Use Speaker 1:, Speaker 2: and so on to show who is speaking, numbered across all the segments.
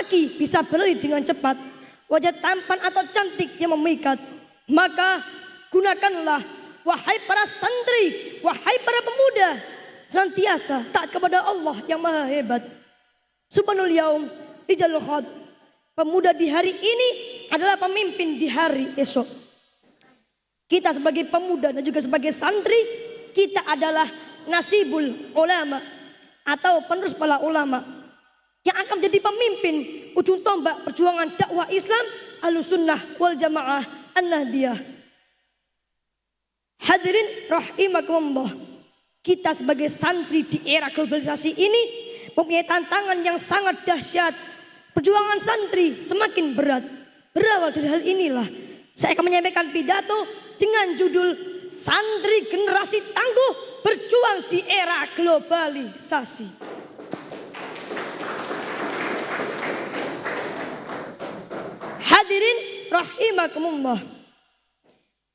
Speaker 1: kaki bisa berlari dengan cepat, wajah tampan atau cantik yang memikat. Maka gunakanlah wahai para santri, wahai para pemuda, senantiasa taat kepada Allah yang maha hebat. Subhanul yaum ijalul khad. Pemuda di hari ini adalah pemimpin di hari esok. Kita sebagai pemuda dan juga sebagai santri, kita adalah nasibul ulama atau penerus para ulama yang akan menjadi pemimpin ujung tombak perjuangan dakwah Islam Ahlussunnah wal Jamaah An-Nahdiyah. Hadirin rahimakumullah, kita sebagai santri di era globalisasi ini mempunyai tantangan yang sangat dahsyat. Perjuangan santri semakin berat. Berawal dari hal inilah saya akan menyampaikan pidato dengan judul Santri Generasi Tangguh Berjuang di Era Globalisasi. Hadirin rahimakumullah,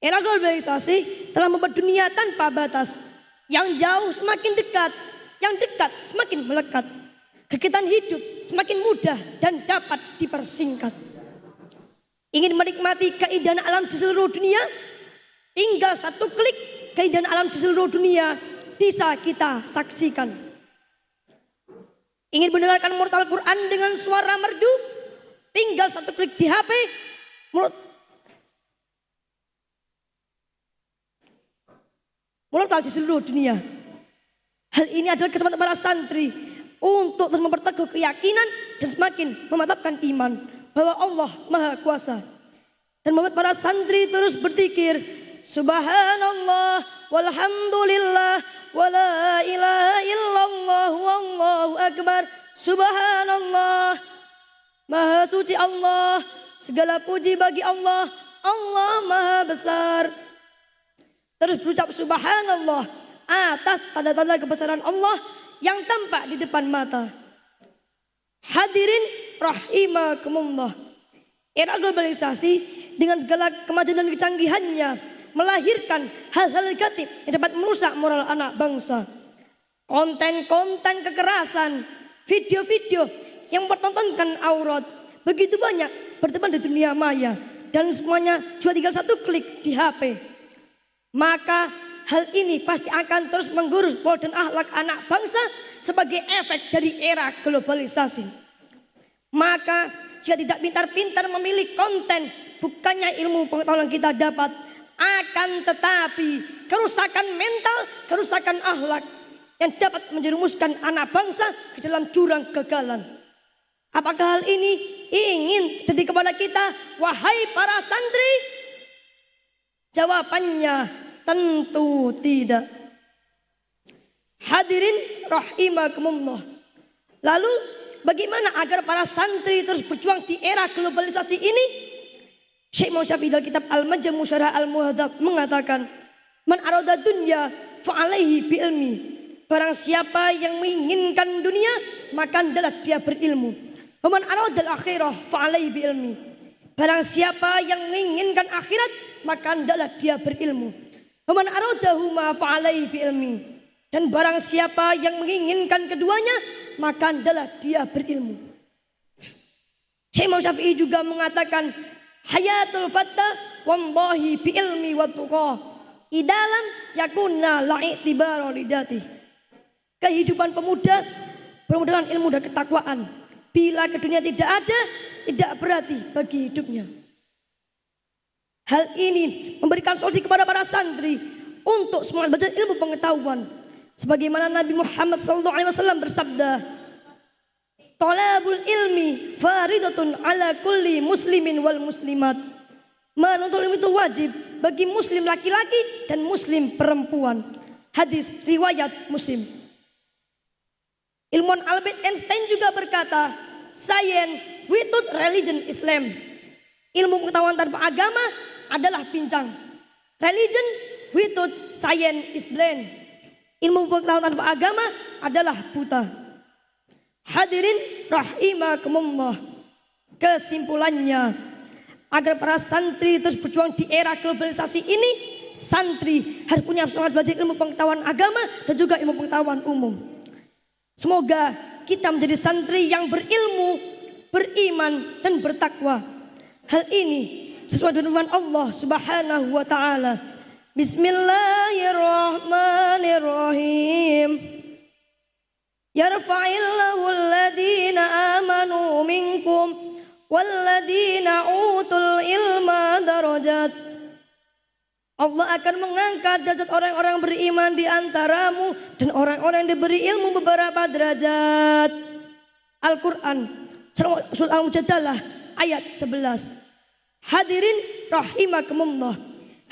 Speaker 1: era globalisasi telah membuat dunia tanpa batas. Yang jauh semakin dekat, yang dekat semakin melekat. Kegiatan hidup semakin mudah dan dapat dipersingkat. Ingin menikmati keindahan alam di seluruh dunia? Tinggal satu klik, keindahan alam di seluruh dunia bisa kita saksikan. Ingin mendengarkan murotal Quran dengan suara merdu? Tinggal satu klik di HP. Murotal di seluruh dunia. Hal ini adalah kesempatan para santri untuk terus memperteguh keyakinan dan semakin memantapkan iman bahwa Allah Maha Kuasa, dan membuat para santri terus berzikir subhanallah walhamdulillah wala ilaha illallah wallahu akbar. Subhanallah, maha suci Allah, segala puji bagi Allah, Allah Maha Besar. Terus berucap subhanallah atas tanda-tanda kebesaran Allah yang tampak di depan mata. Hadirin rahimakumullah, era globalisasi dengan segala kemajuan dan kecanggihannya melahirkan hal-hal negatif yang dapat merusak moral anak bangsa. Konten-konten kekerasan, video-video yang mempertontonkan aurat begitu banyak bertebar di dunia maya, dan semuanya juga tinggal satu klik di HP. Maka hal ini pasti akan terus menggurus moral dan akhlak anak bangsa sebagai efek dari era globalisasi. Maka jika tidak pintar-pintar memilih konten, bukannya ilmu pengetahuan kita dapat, akan tetapi kerusakan mental, kerusakan akhlak yang dapat menjerumuskan anak bangsa ke dalam jurang kegagalan. Apakah hal ini ingin terjadi kepada kita, wahai para santri? Jawabannya tentu tidak. Hadirin rahimakumullah. Lalu bagaimana agar para santri terus berjuang di era globalisasi ini? Syekh Muhammad Syafi'i dalam kitab Al-Majmu' Syarah Al-Muhadzab mengatakan, man arada dunya fa'alaihi bi'ilmi. Barang siapa yang menginginkan dunia, maka adalah dia berilmu. Wa man arada al-akhirah fa'alaihi bi'ilmi. Barang siapa yang menginginkan akhirat, maka adalah dia berilmu. Wa man aradahuma fa'alaihi bi'ilmi. Dan barang siapa yang menginginkan keduanya, maka adalah dia berilmu. Syekh Muhammad Syafi'i juga mengatakan, hayatul fatta wallahi bi ilmi wa tuqa idalam yakuna la'i'tibara lidati. Kehidupan pemuda bermodal dengan ilmu dan ketakwaan. Bila keduanya tidak ada, tidak berarti bagi hidupnya. Hal ini memberikan solusi kepada para santri untuk semangat belajar ilmu pengetahuan. Sebagaimana Nabi Muhammad SAW bersabda, talabul ilmi faridatun ala kulli muslimin wal muslimat. Menuntut ilmu itu wajib bagi muslim laki-laki dan muslim perempuan. Hadis riwayat Muslim. Ilmuwan Albert Einstein juga berkata, science without religion Islam. Ilmu pengetahuan tanpa agama adalah pincang. Religion without science is blind. Ilmu pengetahuan tanpa agama adalah buta. Hadirin rahimakumullah. Kesimpulannya, agar para santri terus berjuang di era globalisasi ini, santri harus punya semangat belajar ilmu pengetahuan agama dan juga ilmu pengetahuan umum. Semoga kita menjadi santri yang berilmu, beriman, beriman dan bertakwa. Hal ini sesuai dengan firman Allah Subhanahu wa taala. Bismillahirrahmanirrahim. Yarfa'illahu alladhina amanu minkum walladhina utul ilma darajat. Allah akan mengangkat derajat orang-orang beriman di antaramu dan orang-orang yang diberi ilmu beberapa derajat. Al-Quran Surat Al-Mujadalah ayat 11. Hadirin rahimakumullah.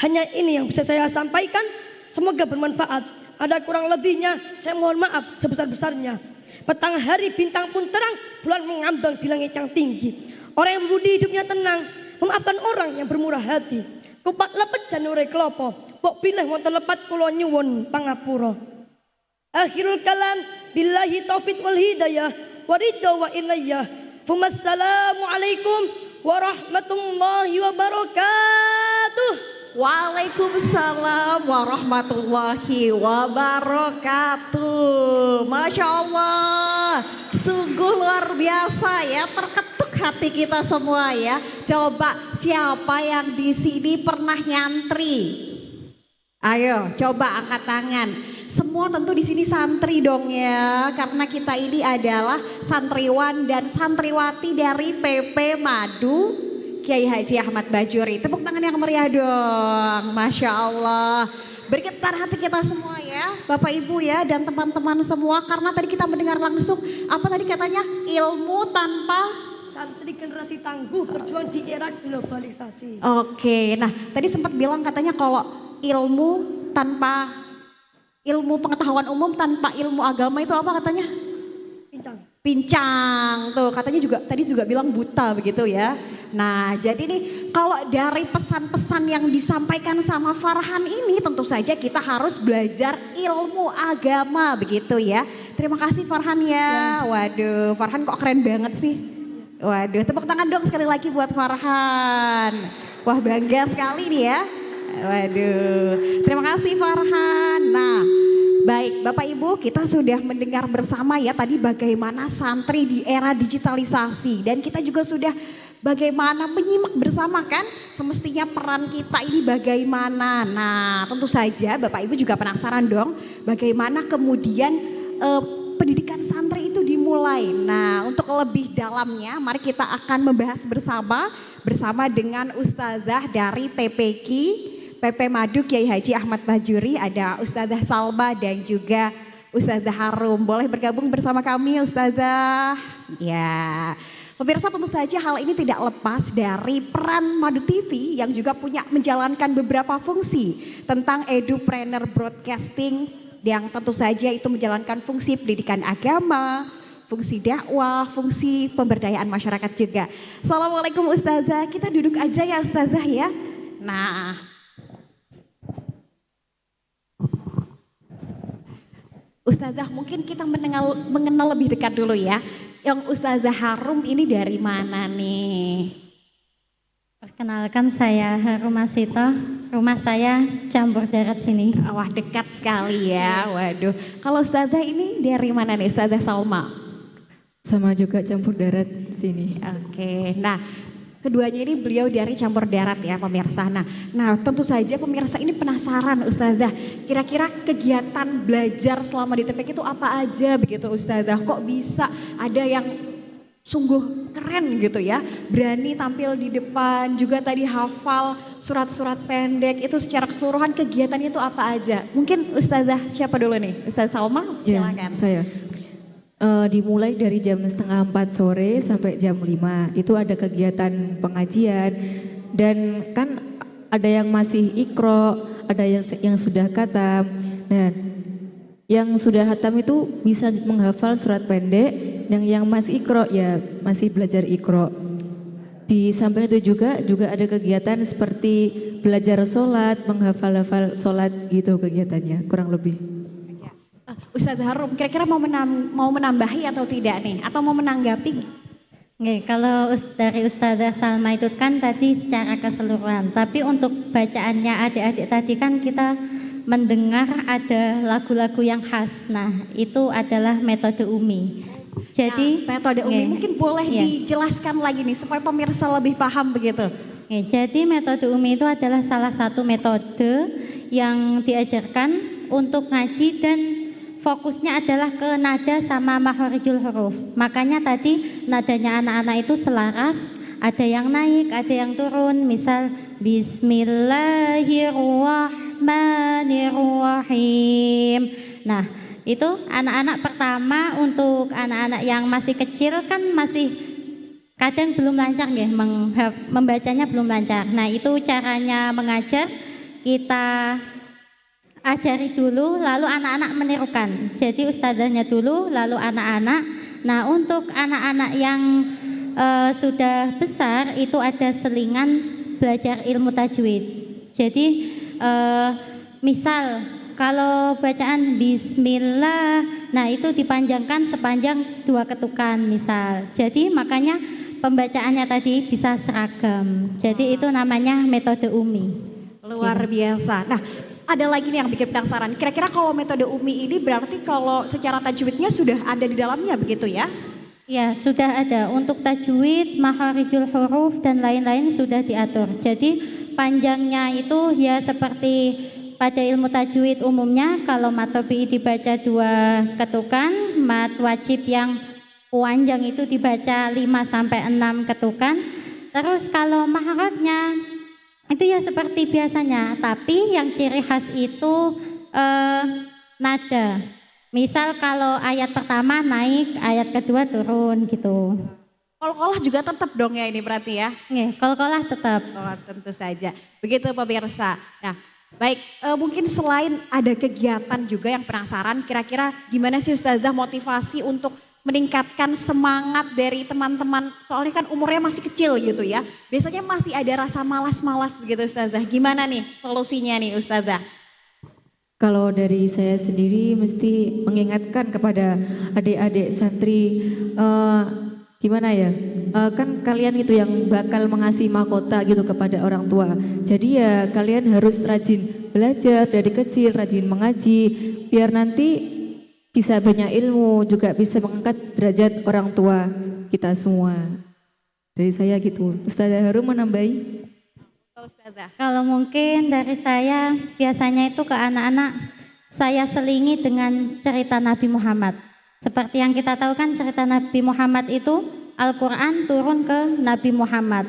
Speaker 1: Hanya ini yang bisa saya sampaikan. Semoga bermanfaat. Ada kurang lebihnya saya mohon maaf sebesar-besarnya. Petang hari bintang pun terang, bulan mengambang di langit yang tinggi. Orang yang budi hidupnya tenang, memaafkan orang yang bermurah hati. Kupat lepet janure klopo, bok pilih wonten lepat kula nyuwun pangapura. Akhirul kalam billahi taufik wal hidayah waridha wa ilayah. Wassalamu alaikum warahmatullahi wabarakatuh.
Speaker 2: Waalaikumsalam warahmatullahi wabarakatuh. Masya Allah, sungguh luar biasa ya, terketuk hati kita semua ya. Coba siapa yang di sini pernah nyantri? Ayo coba angkat tangan. Semua tentu di sini santri dong ya, karena kita ini adalah santriwan dan santriwati dari PP Madu Kiai Haji Ahmad Bajuri. Tepuk tangan yang meriah dong, Masya Allah. Bergetar hati kita semua ya, Bapak Ibu ya dan teman-teman semua. Karena tadi kita mendengar langsung, apa tadi katanya, ilmu tanpa
Speaker 1: santri generasi tangguh berjuang di era globalisasi.
Speaker 2: Oke, nah tadi sempat bilang katanya kalau ilmu pengetahuan umum tanpa ilmu agama itu apa katanya? Pincang tuh katanya juga tadi juga bilang buta begitu ya. Nah jadi nih kalau dari pesan-pesan yang disampaikan sama Farhan ini tentu saja kita harus belajar ilmu agama begitu ya. Terima kasih Farhan ya. Waduh Farhan kok keren banget sih. Waduh tepuk tangan dong sekali lagi buat Farhan. Wah bangga sekali nih ya. Waduh terima kasih Farhan. Nah baik Bapak Ibu kita sudah mendengar bersama ya tadi bagaimana santri di era digitalisasi. Dan kita juga sudah bagaimana menyimak bersama kan semestinya peran kita ini bagaimana. Nah tentu saja Bapak Ibu juga penasaran dong bagaimana kemudian pendidikan santri itu dimulai. Nah untuk lebih dalamnya mari kita akan membahas bersama dengan Ustazah dari TPQ PP Madu Kiai Haji Ahmad Bajuri. Ada Ustazah Salma dan juga Ustazah Harum. Boleh bergabung bersama kami Ustazah? Ya. Pemirsa tentu saja hal ini tidak lepas dari peran Madu TV yang juga punya menjalankan beberapa fungsi tentang edupreneur broadcasting yang tentu saja itu menjalankan fungsi pendidikan agama, fungsi dakwah, fungsi pemberdayaan masyarakat juga. Assalamualaikum Ustazah, kita duduk aja ya Ustazah ya. Nah, Ustazah mungkin kita mengenal lebih dekat dulu ya. Yang Ustazah Harum ini dari mana nih?
Speaker 3: Perkenalkan saya Harum Asito, rumah saya campur darat sini.
Speaker 2: Wah dekat sekali ya, waduh. Kalau Ustazah ini dari mana nih Ustazah Salma?
Speaker 4: Sama juga campur darat sini.
Speaker 2: Oke, nah keduanya ini beliau dari campur darat ya pemirsa. Nah tentu saja pemirsa ini penasaran Ustazah. Kira-kira kegiatan belajar selama di TPQ itu apa aja begitu Ustazah? Kok bisa ada yang sungguh keren gitu ya. Berani tampil di depan, juga tadi hafal surat-surat pendek. Itu secara keseluruhan kegiatan itu apa aja? Mungkin Ustazah siapa dulu nih? Ustazah Salma silakan.
Speaker 4: Ya, saya. Dimulai dari jam 3:30 sore sampai jam 5 itu ada kegiatan pengajian dan kan ada yang masih ikro, ada yang sudah khatam. Nah, yang sudah khatam itu bisa menghafal surat pendek, yang masih ikro ya masih belajar ikro. Di samping itu juga ada kegiatan seperti belajar sholat, menghafal-hafal sholat gitu kegiatannya kurang lebih.
Speaker 2: Ustazah Harum kira-kira mau menambahi atau tidak nih? Atau mau menanggapi?
Speaker 3: Oke, kalau dari Ustazah Salma itu kan tadi secara keseluruhan. Tapi untuk bacaannya adik-adik tadi kan kita mendengar ada lagu-lagu yang khas. Nah itu adalah metode Umi. Jadi
Speaker 2: Metode Umi
Speaker 3: nggih.
Speaker 2: mungkin boleh
Speaker 3: Iya.
Speaker 2: dijelaskan lagi nih supaya pemirsa lebih paham begitu.
Speaker 3: Oke, jadi metode Umi itu adalah salah satu metode yang diajarkan untuk ngaji dan fokusnya adalah ke nada sama makharijul huruf. Makanya tadi nadanya anak-anak itu selaras, ada yang naik, ada yang turun. Misal Bismillahirrahmanirrahim. Nah, itu anak-anak pertama untuk anak-anak yang masih kecil kan masih kadang belum lancar ya, membacanya belum lancar. Nah itu caranya mengajar, kita ajari dulu lalu anak-anak menirukan. Jadi ustazahnya dulu lalu anak-anak. Nah untuk anak-anak yang sudah besar itu ada selingan belajar ilmu tajwid. Jadi misal kalau bacaan bismillah, nah itu dipanjangkan sepanjang 2 ketukan misal. Jadi makanya pembacaannya tadi bisa seragam. Jadi itu namanya metode Umi.
Speaker 2: Luar biasa. Nah, ada lagi nih yang bikin penasaran. Kira-kira kalau metode Umi ini berarti kalau secara tajwidnya sudah ada di dalamnya begitu ya?
Speaker 3: Ya sudah ada untuk tajwid, makharijul huruf dan lain-lain sudah diatur. Jadi panjangnya itu ya seperti pada ilmu tajwid umumnya kalau mat tabi'i dibaca 2 ketukan, mat wajib yang panjang itu dibaca 5 sampai 6 ketukan. Terus kalau makhrajnya itu ya seperti biasanya, tapi yang ciri khas itu nada. Misal kalau ayat pertama naik, ayat kedua turun gitu.
Speaker 2: Kol-kolah juga tetap dong ya ini berarti ya?
Speaker 3: Nggih, kol-kolah tetap.
Speaker 2: Oh, tentu saja. Begitu pemirsa. Nah, baik, mungkin selain ada kegiatan juga yang penasaran, kira-kira gimana sih Ustazah motivasi untuk meningkatkan semangat dari teman-teman, soalnya kan umurnya masih kecil gitu ya. Biasanya masih ada rasa malas-malas begitu Ustazah. Gimana nih solusinya nih Ustazah?
Speaker 4: Kalau dari saya sendiri mesti mengingatkan kepada adik-adik santri, gimana ya, kan kalian itu yang bakal mengasih mahkota gitu kepada orang tua. Jadi ya kalian harus rajin belajar dari kecil, rajin mengaji, biar nanti bisa banyak ilmu, juga bisa mengangkat derajat orang tua kita semua. Dari saya gitu. Ustazah Harum menambahi?
Speaker 2: Ustazah.
Speaker 3: Kalau mungkin dari saya biasanya itu ke anak-anak saya selingi dengan cerita Nabi Muhammad. Seperti yang kita tahu kan cerita Nabi Muhammad itu Al-Quran turun ke Nabi Muhammad.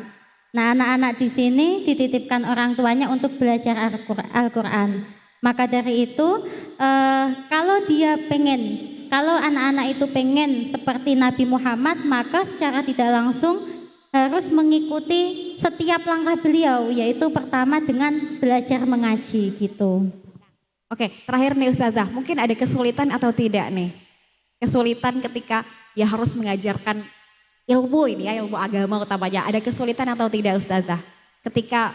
Speaker 3: Nah anak-anak di sini dititipkan orang tuanya untuk belajar Al-Quran. Maka dari itu kalau anak-anak itu pengen seperti Nabi Muhammad, maka secara tidak langsung harus mengikuti setiap langkah beliau, yaitu pertama dengan belajar mengaji gitu.
Speaker 2: Oke, terakhir nih Ustazah, mungkin ada kesulitan atau tidak nih? Kesulitan ketika ya harus mengajarkan ilmu ini ya, ilmu agama utamanya. Ada kesulitan atau tidak Ustazah ketika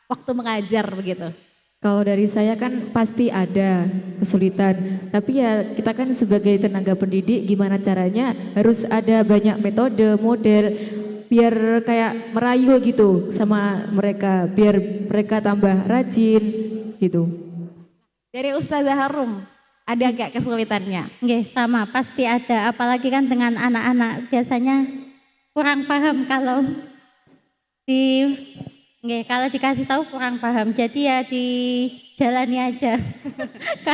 Speaker 2: waktu mengajar begitu?
Speaker 4: Kalau dari saya kan pasti ada kesulitan, tapi ya kita kan sebagai tenaga pendidik gimana caranya harus ada banyak metode, model, biar kayak merayu gitu sama mereka, biar mereka tambah rajin gitu.
Speaker 2: Dari Ustazah Harum, ada gak kesulitannya?
Speaker 3: Nggih, sama, pasti ada. Apalagi kan dengan anak-anak biasanya kurang paham kalau kalau dikasih tahu kurang paham. Jadi ya dijalani aja.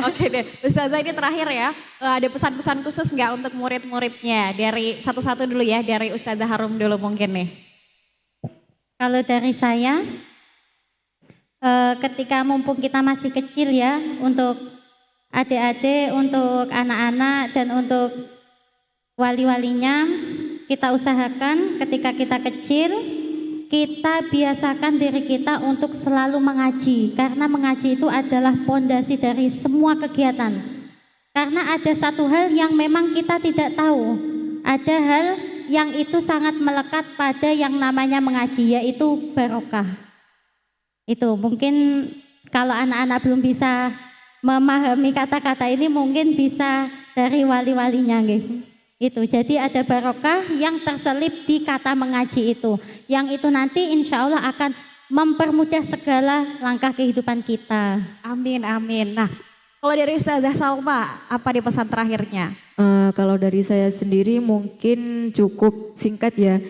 Speaker 2: Oke deh, Ustazah ini terakhir ya. Ada pesan-pesan khusus nggak untuk murid-muridnya? Dari satu-satu dulu ya, dari Ustazah Harum dulu mungkin nih.
Speaker 3: Kalau dari saya, ketika mumpung kita masih kecil ya, untuk adik-adik, untuk anak-anak dan untuk wali-walinya, kita usahakan ketika kita kecil, kita biasakan diri kita untuk selalu mengaji, karena mengaji itu adalah pondasi dari semua kegiatan. Karena ada satu hal yang memang kita tidak tahu, ada hal yang itu sangat melekat pada yang namanya mengaji, yaitu barokah. Itu mungkin kalau anak-anak belum bisa memahami kata-kata ini, mungkin bisa dari wali-walinya gitu. Itu jadi ada barokah yang terselip di kata mengaji itu, yang itu nanti insya Allah akan mempermudah segala langkah kehidupan kita.
Speaker 2: Amin, amin. Nah, Kalau dari Ustazah Salma, apa nih pesan terakhirnya?
Speaker 4: Kalau dari saya sendiri mungkin cukup singkat ya.